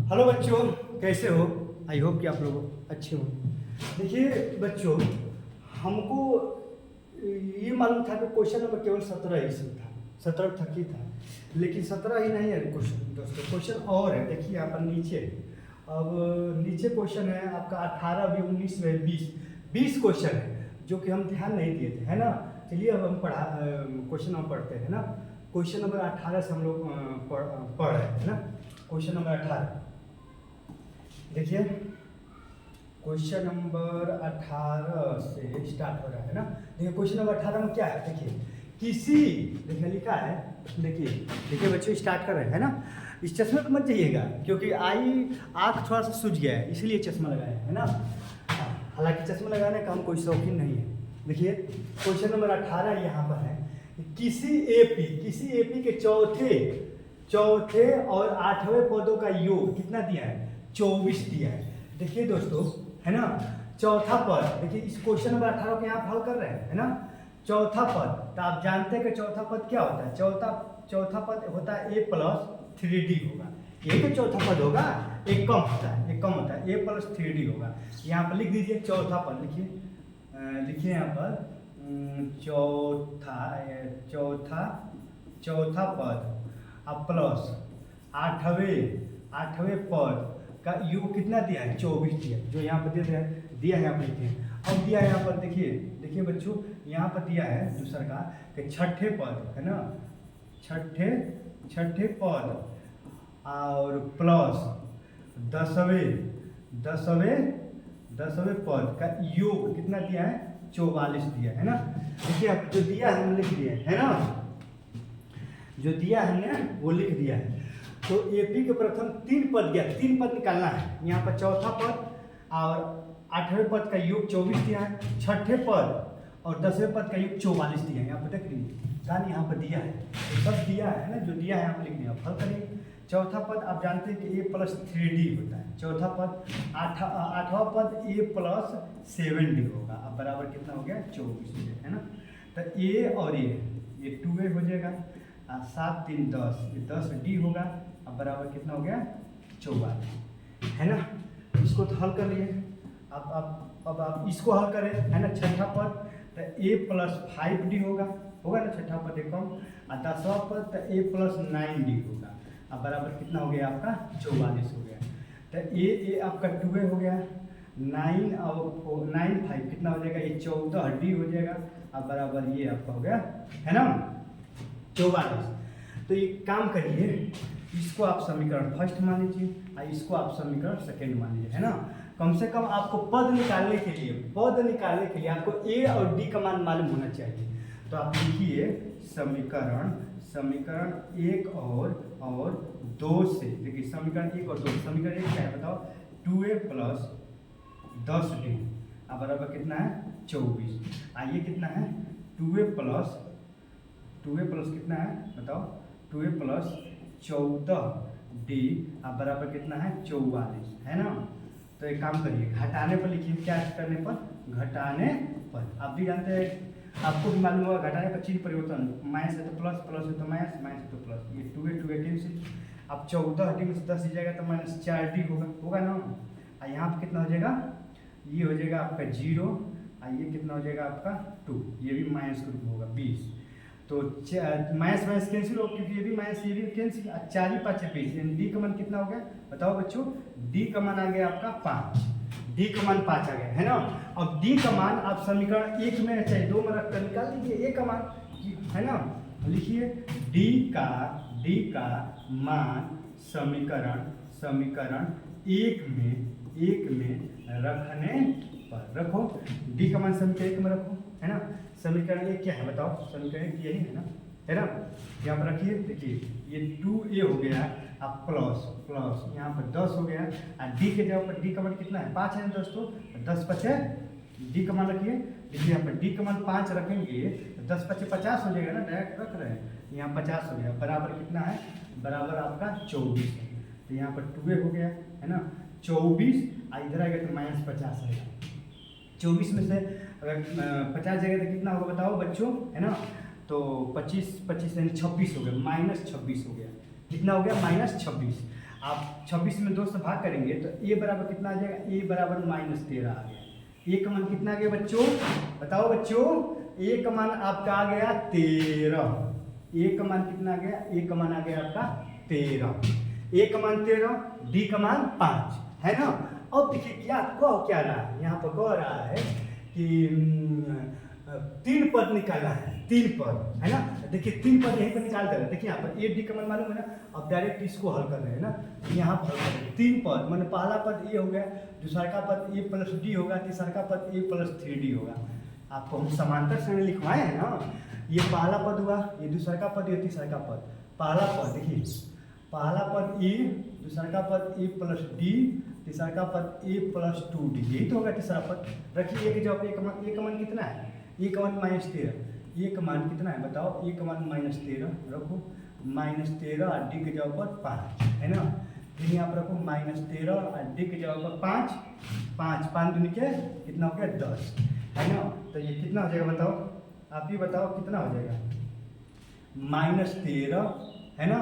Hello बच्चों, कैसे हो? आई होप कि आप लोग अच्छे हो। देखिए बच्चों, हमको ये मालूम था कि क्वेश्चन नंबर केवल 17 ही से था, 17 तक ही था, लेकिन 17 ही नहीं है क्वेश्चन दोस्तों, क्वेश्चन और है। देखिए यहाँ पर नीचे, अब नीचे क्वेश्चन है आपका 18 भी 19 में 20 क्वेश्चन है, जो कि हम ध्यान नहीं दिए थे, है ना। चलिए अब हम क्वेश्चन नंबर पढ़ते हैं ना। क्वेश्चन नंबर 18 से हम लोग पढ़ रहे हैं ना। क्वेश्चन नंबर 18 देखिए, क्वेश्चन नंबर 18 से स्टार्ट हो रहा है ना। देखिए क्वेश्चन नंबर 18 में क्या है, देखिए किसी, देखिए लिखा है, देखिए देखिए बच्चों स्टार्ट कर रहे हैं ना। इस चश्मे को मत जाइएगा, क्योंकि आँख थोड़ा सा सूझ गया है, इसलिए चश्मा लगाया है ना। हालांकि चश्मा लगाने का हम कोई शौकीन नहीं है। देखिए क्वेश्चन नंबर 18 यहाँ पर है, किसी एपी के चौथे और 8वें पदों का योग कितना दिया है? 24 दिया है। देखिए दोस्तों, है ना, चौथा पद, देखिए इस क्वेश्चन नंबर 18 के यहाँ हल कर रहे हैं, है ना। चौथा पद, तो आप जानते हैं कि चौथा पद क्या होता है? चौथा पद होता है a+3d होगा। ये तो चौथा पद होगा, एक कम होता है, a+3d होगा। यहाँ पर लिख दीजिए चौथा पद, लिखिए यहाँ पर चौथा पद अब प्लस आठवें पद का योग कितना दिया है? 24 दिया है, जो यहाँ पर दिया है आप लिखिए। अब दिया है यहाँ पर, देखिए बच्चों, यहाँ पर दिया है दूसरा का कि छठे पद, है ना, छठे पद और प्लस दसवें पद का योग कितना दिया है? 44 दिया है ना। देखिए अब जो दिया है हमने लिख दिया है ना, जो दिया हमने वो लिख दिया है। तो एपी के प्रथम 3 पद गया, 3 पद निकालना है। यहाँ पर चौथा पद और 8वें पद का योग 24 दिया है, छठे पद और 10वें पद का योग 44 दिया है। यहाँ पर देख लीजिए, दान यहाँ पर दिया है, तो सब दिया है ना, जो दिया है यहाँ पर लिख दिया। हल करिए। चौथा पद आप जानते हैं कि a+3d होता है। चौथा पद, आठवां पद a+7d होगा। अब बराबर कितना हो गया? 24 हो गया, है ना। तो a और ये 2a हो जाएगा, 7 3 10, ये 10d होगा। अब बराबर कितना हो गया? 44, है ना। इसको तो हल कर लिए। अब आप इसको हल करें, है ना। छठा पद तो a+5d होगा ना, छठा पद एक कम, और 10वां पद तो a+9d होगा। अब बराबर कितना हो गया आपका? 44 हो गया। तो ए आपका 2a हो गया, 9 और 9 5 कितना हो जाएगा? ये 14d हो जाएगा। अब बराबर ये आपका हो गया, है ना, 44। तो ये काम करिए, इसको आप समीकरण फर्स्ट मान लीजिए और इसको आप समीकरण सेकंड मान लीजिए, है ना। कम से कम आपको पद निकालने के लिए आपको ए और डी का मान मालूम होना चाहिए। तो आप लिखिए समीकरण 1 और 2 से, देखिए समीकरण 1 और 2, समीकरण 1 क्या है बताओ? 2a + 10d अब बराबर कितना है? 24। आइए कितना है? 2a प्लस कितना है बताओ? 2a + 14d अब बराबर कितना है? 44, है ना। तो एक काम करिए, घटाने पर लिखिए। क्या करने पर? घटाने पर। आप भी जानते हैं, आपको भी मालूम होगा, घटाने पर चिन्ह परिवर्तन, माइनस है तो प्लस, प्लस है तो माइनस, माइनस है तो प्लस। ये 2a कैंसिल। अब 14d में से 10 जाएगा तो -4d होगा ना। और यहाँ पर कितना हो जाएगा? ये हो जाएगा आपका 0 और ये कितना हो जाएगा आपका 2, ये भी माइनस के रूप में होगा 20। तो माइनस कैंसिल हो, क्योंकि ये भी माइनस ये भी कैंसिल। 4 × 5 = 20, डी का मान कितना हो गया बताओ बच्चों? डी का मान आ गया आपका 5, डी का मान 5 आ गया, है ना। अब डी का मान आप समीकरण 1 में चाहे 2 में रखकर निकाल लीजिए ए का मान, है ना। लिखिए डी का मान समीकरण 1 में रखने पर, रखो डी का मान समीकरण 1 में रखो, है ना। समीकरण 1 क्या है बताओ? समीकरण 1 यही है ना, यहाँ पर रखिए। देखिए ये 2a हो गया, अब प्लस यहाँ पर 10 हो गया, और डी के जगह पर डी का मान कितना है? 5 है दोस्तों। 10 5 डी का मान रखिए। देखिए यहाँ पर डी का मान 5 रखेंगे तो 10 5 50 हो जाएगा ना, डायरेक्ट रख रहे हैं। यहाँ 50 हो गया, बराबर कितना है? बराबर आपका 24 है। तो यहाँ पर 2a हो गया, है ना, 24, इधर आ गया तो -50 है। 24 में से अगर 50 जगह तो कितना होगा बताओ बच्चों, है ना। तो 25 यानी 26 हो गया, -26 हो गया। कितना हो गया? -26। आप 26 में 2 से भाग करेंगे तो ए बराबर कितना आ जाएगा, ए बराबर -13 आ गया। ए का मान कितना आ गया बच्चों, बताओ बच्चों, ए का मान आपका आ गया 13। ए का मान कितना आ गया, ए का मान आ गया आपका 13, ए का मान 13, डी का मान 5 है ना। अब देखिए क्या कह क्या रहा है यहाँ पर, कह रहा है कि 3 पद निकालना है, 3 पद है ना। देखिए 3 पद यहीं पर निकाल कर, देखिए यहाँ पर ए डी का मान मालूम है ना, अब डायरेक्ट इसको हल कर रहे हैं ना, यहाँ पर हल कर रहे हैं 3 पद, मैंने पहला पद ए हो गया, दूसरा का पद ए प्लस डी होगा, तीसरा का पद ए प्लस 3D होगा। आपको हम समांतर श्रेणी लिखवाए हैं ना, ये पहला पद हुआ, ये दूसरा का पद, ये तीसरा का पद। पहला पद देखिए, पहला पद ए, दूसरा का पद ए प्लस डी, तीसरा का पद ए प्लस 2D, यही तो होगा तीसरा पद। रखिए ए के जवाब, ए का मान कितना है, ए का मान -13, ए का मान कितना है बताओ, ए का मान -13 रखो, -13 और डी के जवाब पर 5 है ना। फिर यहाँ पर रखो -13 और डी के जवाब पर 5, 5 5 दूनी के कितना हो गया 10 है ना। तो ये कितना हो जाएगा बताओ, आप ही बताओ कितना हो जाएगा, -13 है ना,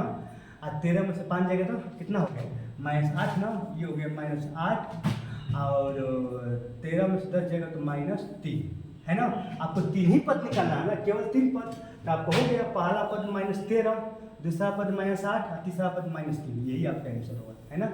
और 13 में से 5 जाएगा तो कितना हो गया -8 ना, ये हो गया -8, और 13 में से 10 जाएगा तो -3 है ना। आपको 3 ही पद निकालना है ना, केवल 3 पद, तो आपको हो गया पहला पद -13, दूसरा पद -8 और तीसरा पद -3, यही आपका आंसर होगा है ना।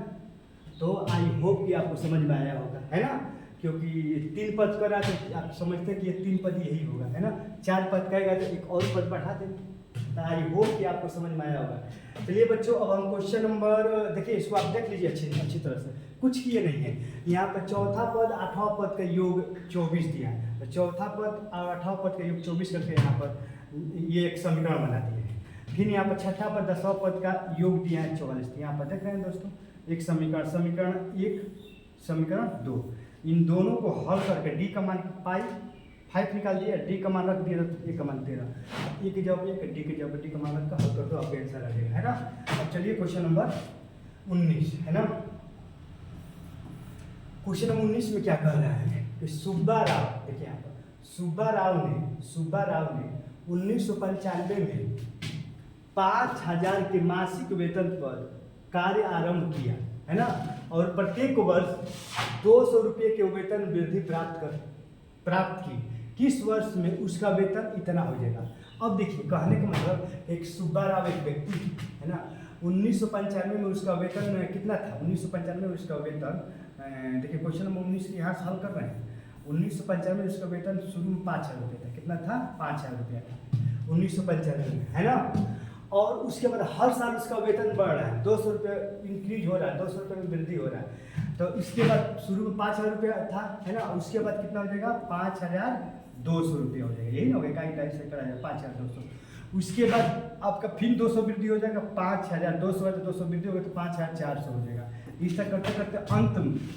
तो आई होप कि आपको समझ में आया होगा है ना, क्योंकि 3 पद कर रहा तो आप समझते हैं कि ये 3 पद यही होगा है ना। 4 पद कहेगा तो एक और पद बढ़ा देंगे। तो आई होप कि आपको समझ में आया होगा। चलिए बच्चों, अब हम क्वेश्चन नंबर, देखिए इसको आप देख लीजिए अच्छी तरह से, कुछ किए नहीं है। यहाँ पर चौथा पद 8वां पद का योग 24 दिया है, तो चौथा पद और 8वां पद का योग 24 करके यहाँ पर ये एक समीकरण बना दिए हैं। फिर यहाँ पर छठा पद 10वां पद का योग दिया है 44, यहाँ पर देख रहे हैं दोस्तों, एक समीकरण 1, समीकरण 2, इन दोनों को हल करके डी का मान 5 निकाल दिया, डी का मान रख दिया, ए का मान 13, ए के जवाब 1, डी के जवाब डी का मान रख कर हल कर दो, आपका आंसर आ जाएगा है ना। अब चलिए क्वेश्चन नंबर 19 है ना। क्वेश्चन नंबर 19 में क्या कह रहा है कि सुब्बा राव, देखिए यहाँ पर सुब्बा राव ने 1995 में 5000 के मासिक वेतन पर कार्य आरंभ किया है ना, और प्रत्येक वर्ष 200 रुपये के वेतन वृद्धि प्राप्त की। किस वर्ष में उसका वेतन इतना हो जाएगा। अब देखिए कहने का मतलब, एक सुब्बा राव एक व्यक्ति है ना, 1995 में उसका वेतन कितना था, 1995 में उसका वेतन, देखिए क्वेश्चन नंबर 19 के यहाँ से हल कर रहे हैं। 1995 में उसका वेतन शुरू में 5000 रुपये था, कितना था 5000 रुपया था 1995 में है ना। और उसके बाद हर साल उसका वेतन बढ़ रहा है, 200 रुपये इंक्रीज हो रहा है, 200 रुपये में वृद्धि हो रहा है। तो इसके बाद शुरू में 5000 रुपया था है ना, उसके बाद कितना हो जाएगा 5200 रुपया हो जाएगा, यही ना होगा, इकाई से करा जाएगा 5200। उसके बाद आपका फिर 200 वृद्धि हो जाएगा, 5200 है तो 200 वृद्धि होगा तो 5400 हो जाएगा। इस तरह करते करते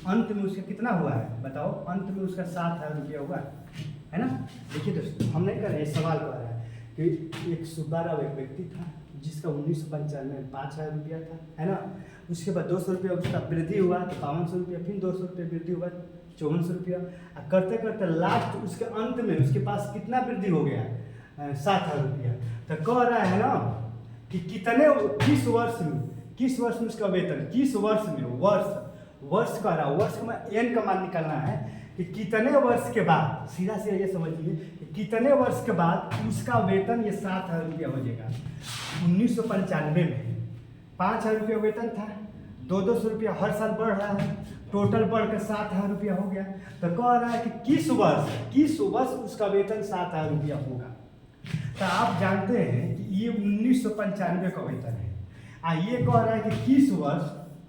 अंत में उसका कितना हुआ है बताओ, अंत में उसका 7000 रुपया हुआ है ना। देखिए दोस्तों, हम नहीं कर रहे, सवाल कर रहा है कि एक सुब्बा राव एक व्यक्ति था जिसका 1995 में 5000 रुपया था है ना। उसके बाद 200 रुपया उसका वृद्धि हुआ तो 5200 रुपया, फिर 200 रुपया वृद्धि हुआ 5400 रुपया, करते करते लास्ट उसके अंत में उसके पास कितना वृद्धि हो गया 7000 रुपया। तो कह रहा है ना कि किस वर्ष में उसका वेतन, किस वर्ष में, वर्ष कह रहा है, वर्ष में एन का मान निकालना है कि कितने वर्ष के बाद, सीधा ये समझिए कि कितने वर्ष के बाद उसका वेतन ये 7000 रुपया हो जाएगा। 1995 में 5000 रुपया वेतन था, 200 रुपया हर साल बढ़ रहा है, टोटल बढ़कर 7000 रुपया हो गया। तो कह रहा है कि किस वर्ष उसका वेतन 7000 रुपया होगा। तो आप जानते हैं कि ये 1995 का वेतन है, ये कह रहा है कि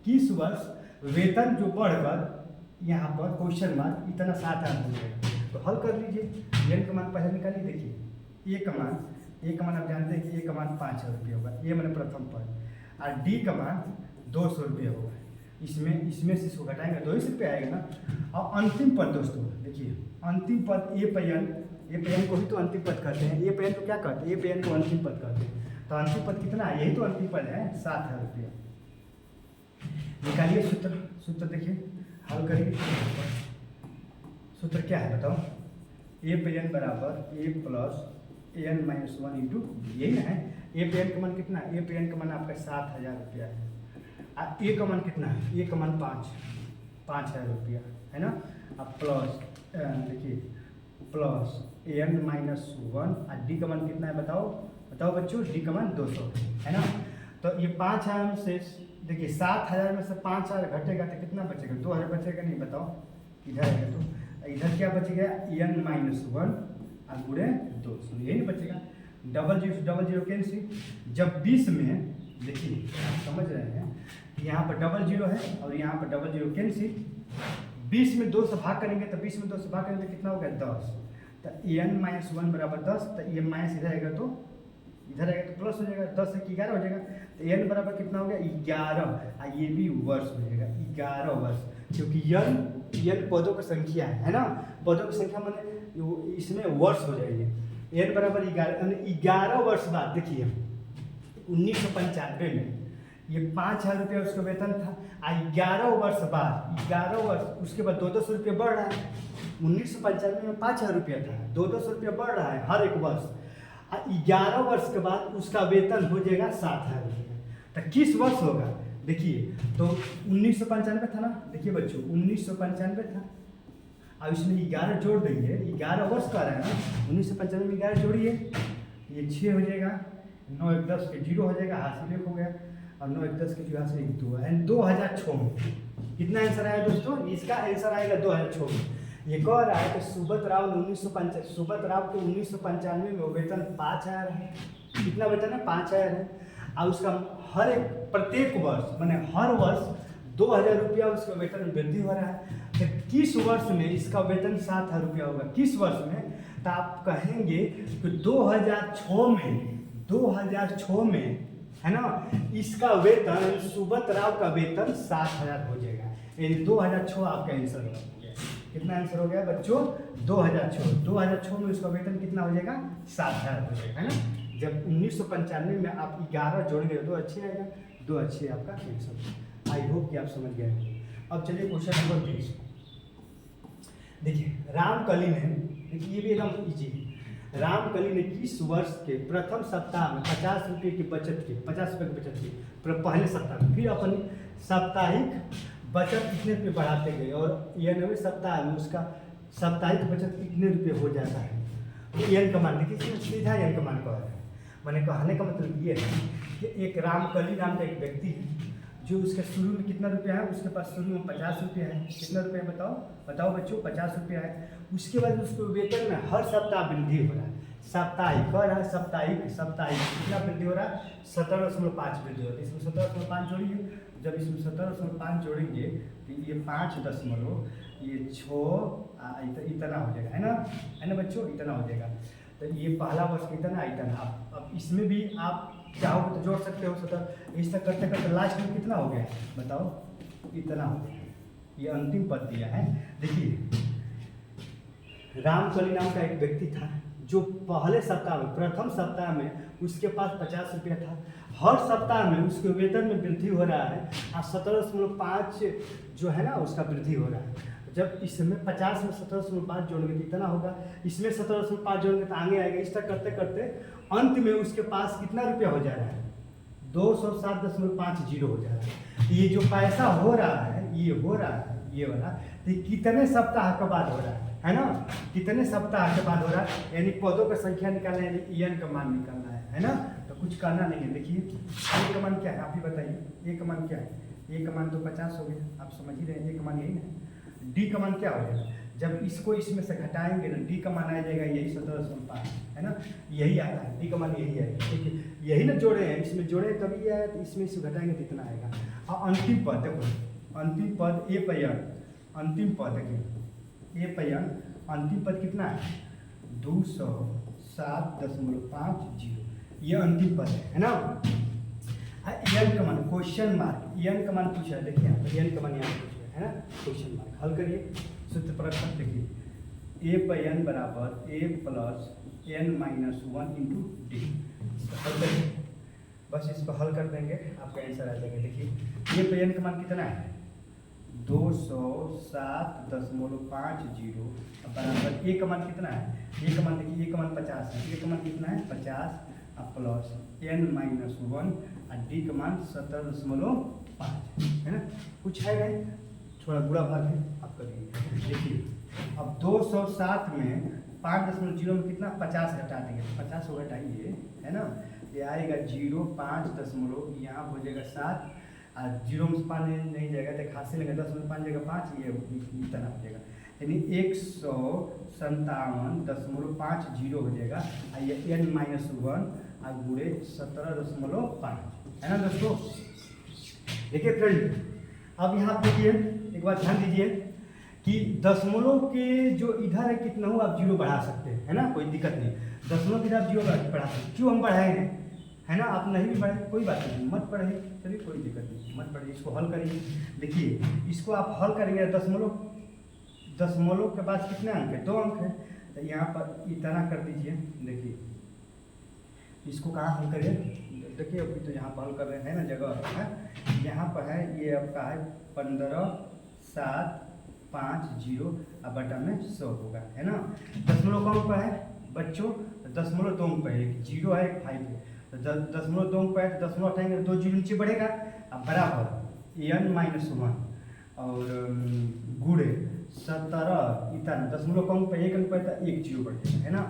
किस वर्ष वेतन जो बढ़कर यहाँ पर क्वेश्चन मार्क इतना 7000 हो जाएगा। तो हल कर लीजिए, एन का मान पहले निकालिए, देखिए ए का मान आप जानते हैं कि ए का मान 5000 रुपया होगा, ये मैंने प्रथम पद, और डी का मान 200 रुपया होगा। इसमें से इसको घटाएंगे 200 रुपया आएगा ना। और अंतिम पद दोस्तों देखिए, अंतिम पद ए पे एन को ही तो अंतिम पद कहते हैं, ए पे एन को क्या कहते हैं, ए पे एन को अंतिम पद कहते हैं। तो अंतिम पद कितना है, यही तो अंतिम पद है 7000 रुपया। निकालिए सूत्र देखिए, हल करिए। सूत्र क्या है बताओ, ए पे एन बराबर ए प्लस एन -1 इंटू, यही ना है। ए पे एन का मान कितना, ए पे एन का मान आपका 7000 रुपया है। ए का मान कितना है, ए का मान 5,000 रुपया है ना। अब प्लस देखिए प्लस n-1 और डी का मान कितना है बताओ बच्चों, डी का मान 200 है ना। तो ये 5,000 में से देखिए 7,000 में से 5,000 घटेगा तो कितना बचेगा, 2,000 बचेगा नहीं बताओ, इधर आएगा तो इधर क्या बचेगा n-1 और गुणे 200, यही नहीं बचेगा। डबल जीरो कैंसिल, जब 20 में देखिए समझ रहे हैं यहाँ पर डबल जीरो है और यहाँ पर डबल जीरो कैंसिल, 20 में 2 से भाग करेंगे तो 20 में 2 से भाग करेंगे तो कितना हो गया 10, तो n-1 बराबर 10, तो ये माइनस इधर आएगा तो प्लस हो जाएगा, 10 से 11 हो जाएगा, तो n बराबर कितना हो गया 11, और ये भी वर्ष हो जाएगा 11 वर्ष, क्योंकि n पदों की संख्या है ना, पदों की संख्या मैंने इसमें वर्ष हो जाएगी। n बराबर 11 वर्ष बाद देखिए 1995 में ये 5,000 रुपया उसका वेतन था, 11 वर्ष बाद 11 वर्ष उसके बाद 200 रुपया बढ़ रहा है। 1995 में 5,000 रुपया था, 200 रुपया बढ़ रहा है हर एक वर्ष, 11 वर्ष के बाद उसका वेतन हो जाएगा 7,000 रुपया। तो किस वर्ष होगा देखिए, तो 1995 था ना, देखिए बच्चों 1995 था, अब इसमें 11 जोड़ देंगे, 11 वर्ष का रहा है ना, 1995 में 11 जोड़िए, ये 6 हो जाएगा, 9 1 10 के 0 हो जाएगा, हासिल 1 हो गया, और 9 1 10 के जो हासिल 1 2 है। 2006 में कितना आंसर आया दोस्तों, इसका आंसर आएगा 2006 में। ये कह रहा है कि सुब्रत राव के 1995 में वेतन 5,000 है, कितना वेतन है 5,000 है, और उसका हर एक प्रत्येक वर्ष मैंने हर वर्ष 2,000 रुपया उसका वेतन में वृद्धि हो रहा है। तो किस वर्ष में इसका वेतन 7,000 रुपया होगा, किस वर्ष में, तो आप कहेंगे कि 2006 में है ना, इसका वेतन सुब्रत राव का वेतन 7,000 हो जाएगा, यानी 2006 आपका आंसर हो गया। कितना आंसर हो गया बच्चों 2006 में उसका वेतन कितना हो जाएगा 7,000 हो जाएगा है ना। जब 1995 में आप 11 जोड़ेंगे तो 2 अच्छे आएगा, 2 अच्छे आपका आंसर। आई होप कि आप समझ गए होंगे। अब चलिए क्वेश्चन नंबर 20 देखिए, रामकली ने, देखिए ये भी एकदम इजी है, रामकली ने किस वर्ष के प्रथम सप्ताह में 50 रुपये की बचत की, 50 रुपये की बचत की पहले सप्ताह में, फिर अपनी साप्ताहिक बचत कितने रुपये बढ़ाते गए और 90वें सप्ताह में उसका साप्ताहिक बचत कितने रुपये हो जाता है। तो एन का मान देखिए, सीधा एन का मान कह रहे हैं। मैंने कहने का मतलब ये है कि एक रामकली नाम का एक व्यक्ति है जो उसके शुरू में कितना रुपया है, उसके पास शुरू में 50 रुपया है, कितना रुपया है बताओ बच्चों 50 रुपया है। उसके बाद उसको वेतन में हर सप्ताह वृद्धि हो रहा है, साप्ताहिक कह रहा है, साप्ताहिक कितना वृद्धि हो रहा है 17.5 वृद्धि होती है। इसमें 17.5 जोड़िए, जब इसमें 17.5 जोड़ेंगे तो ये 5 ये 6 इतना हो जाएगा है ना बच्चों, इतना हो जाएगा। तो ये पहला वर्ष इतना। अब इसमें भी आप चाहो तो जोड़ सकते हो 17, इस तक करते करते लास्ट में कितना हो गया बताओ, इतना हो गया। ये अंतिम पद दिया है। देखिए रामकली नाम का एक व्यक्ति था जो पहले सप्ताह में, प्रथम सप्ताह में उसके पास 50 रुपया था, हर सप्ताह में उसके वेतन में वृद्धि हो रहा है और 17.5 जो है ना उसका वृद्धि हो रहा है। जब इसमें 50 में 17.5 जोड़ेंगे तो इतना होगा, इसमें 17.5 जोड़ेंगे तो आगे आएगा। इस तक करते करते अंत में उसके पास कितना रुपया हो जा रहा है 207.50 हो जा रहा है। ये जो पैसा हो रहा है ये वाला, तो कितने सप्ताह के बाद हो रहा है ना, कितने सप्ताह के बाद हो रहा है, यानी पदों की संख्या निकालना है, यानी एन का मान निकालना है ना। तो कुछ करना नहीं है। देखिए ए का मान क्या है आप ही बताइए, ए का मान क्या है, ए का मान तो 50 हो गया, आप समझ ही रहे हैं, ए का मान यही ना। डी का मान क्या हो जाएगा, जब इसको इसमें से घटाएंगे ना डी का मान आ जाएगा यही 17.5 है ना, यही आता है, डी का मान यही आएगा। ठीक है, यही ना जोड़े हैं, इसमें जोड़े तभी आया, तो इसमें से घटाएंगे तो इतना आएगा। और अंतिम पद देखो, अंतिम पद ए पयन, अंतिम पद देखिए ए पयन, अंतिम पद कितना है 207.50, ये अंतिम पद है ना। एन का मान क्वेश्चन मार्क, एन का मान पूछा है, देखिए यहाँ पर एन का मान यहाँ पूछा है ना, क्वेश्चन मार्क। हल करिए सूत्र प्रश्न, देखिए ए पर एन बराबर ए प्लस n-1 इंटू डी। हल करिए, बस इसको हल कर देंगे आपका आंसर आ जाएगा। देखिए ए पर एन का मान कितना है 207.50 बराबर ए का मान कितना है, ए का मान देखिए, ए का मान 50 है, ए का मान कितना है 50 प्लस n-1 और डी का मान 17.5 5 है ना, कुछ है नहीं, थोड़ा बुरा भाग है आप करिए। देखिए अब 207 में 5.0 में कितना 50 घटा देंगे, 50 को घटाइए है ना, ये आएगा 0 5 दशमलव यहाँ हो जाएगा 7 और 0 में 5 नहीं जाएगा तो खांसी लेंगे 10 में 5 जाएगा 5, ये इतना हो जाएगा, यानी 157.50 हो जाएगा और ये n-1 और गुणे 17.5 है ना दोस्तों। देखिए फ्रेंड अब यहाँ देखिए एक बात ध्यान दीजिए कि दशमलव के जो इधर है कितना हो आप 0 बढ़ा सकते हैं है ना, कोई दिक्कत नहीं, दशमलव के इधर आप 0 बढ़ा सकते हैं, क्यों हम बढ़ाएंगे है ना, आप नहीं भी बढ़े कोई बात नहीं, मत पढ़िए, चलिए कोई दिक्कत नहीं, मत पढ़िए, इसको हल करिए। देखिए इसको आप हल करेंगे, दशमलव के बाद कितने अंक है 2 अंक है, तो यहाँ पर इतना कर दीजिए। देखिए इसको कहाँ हल करिए, देखिए अभी तो यहाँ पर हल कर रहे हैं ना, जगह है यहाँ पर है, ये आपका है 15,750 और बटा में 100 होगा है ना। दशमलव कौन पर है बच्चों, 0.2 पर है, 0 है 5 है, तो 0.2 पर है तो 0 हटाएंगे 2 0 नीचे बढ़ेगा, अब बराबर n-1 और गुणे 17 इतना 0 कम पर 1 अंक पर 1 0 बढ़ जाएगा है ना।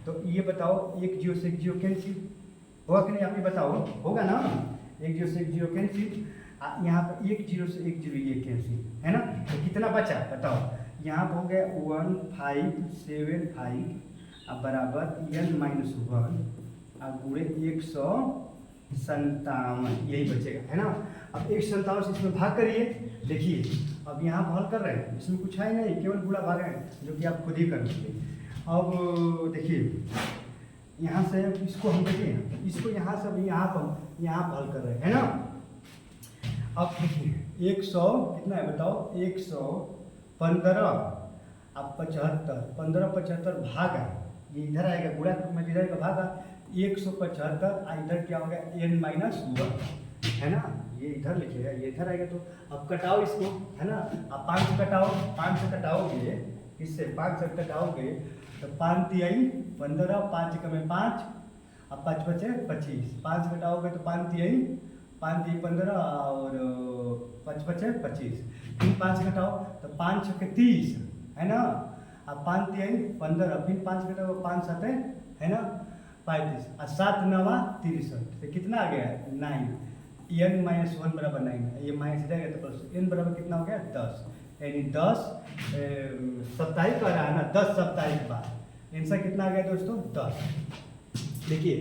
तो ये बताओ 1 0 से 1 0 कैंसिल होगा कि नहीं, आप ये बताओ होगा ना, 1 0 से 1 0 कैंसिल, यहाँ पर 1 0 से 1 0 ये कैंसिल है ना, तो कितना बचा बताओ, यहाँ पर हो गया 1575 अब बराबर n-1 और गुणे 157 यही बचेगा है ना। अब 157 से इसमें भाग करिए, देखिए अब यहाँ हल कर रहे हैं, इसमें कुछ है नहीं, केवल बुरा भाग है जो कि आप खुद ही कर लेंगे। अब देखिए यहाँ से इसको हम देखिए, इसको यहाँ से यहाँ पर हल कर रहे हैं है ना। अब देखिए 100 कितना है बताओ, 115 अब 75, 15 75 भागा, ये इधर आएगा गुणा में, इधर का भागा 175 इधर क्या हो गया n-1 है ना, ये इधर लिखिएगा, ये इधर आएगा, तो अब कटाओ इसको है ना, अब 5 से कटाओ, 5 से कटाओगे इससे 5 से कटाओगे तो 5 3 15, 5 में 5 अब 5 बचे 25, 5 से कटाओगे तो 5 3 15 और 5 बचे 25, फिर 5 से कटाओ तो 5 6 30 है ना, अब 5 3 15, फिर 5 कटाओ 5 7 है ना 35 और 7 9 63, तो कितना आ गया 9, n-1 बराबर 9, ये माइनस जाएगा तो प्लस n बराबर कितना हो गया 10, यानी 10 साप्ताहिक आ रहा है ना, 10 साप्ताहिक बाद आंसर कितना आ गया दोस्तों 10। देखिए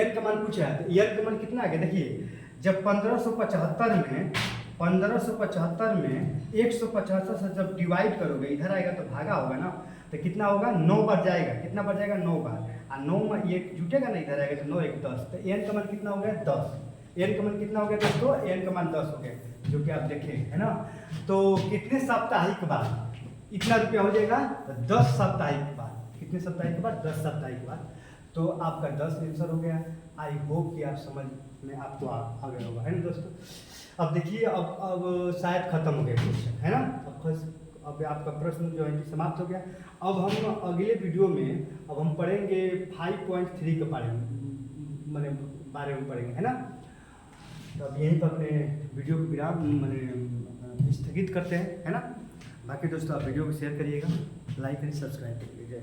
n का मान पूछा है, तो n का मान कितना आ गया, देखिए जब 1575 में 175 से जब डिवाइड करोगे इधर आएगा तो भागा होगा ना, तो कितना होगा 9 बार जाएगा, कितना बार जाएगा 9 बार, और 9 में ये जुटेगा ना, इधर आएगा तो 9 1 10, तो n का मान कितना हो गया 10, n का मान कितना हो गया दोस्तों, n का मान 10 हो गया, जो कि आप देखें है ना। तो कितने साप्ताहिक बाद इतना रुपया हो जाएगा, तो 10 साप्ताहिक बाद, कितने साप्ताहिक के बाद 10 साप्ताहिक बाद, तो आपका 10 आंसर हो गया। आई होप कि आप समझ में आपको आ गया होगा है ना दोस्तों। अब देखिए अब शायद खत्म हो गया क्वेश्चन है ना, अब आपका प्रश्न जो है कि समाप्त हो गया। अब हम अगले वीडियो में अब हम पढ़ेंगे 5.3 के बारे में पढ़ेंगे है ना। तो अब यहीं पर अपने वीडियो को विराम स्थगित करते हैं है ना। बाकी दोस्तों आप वीडियो को शेयर करिएगा, लाइक एंड सब्सक्राइब करिएगा।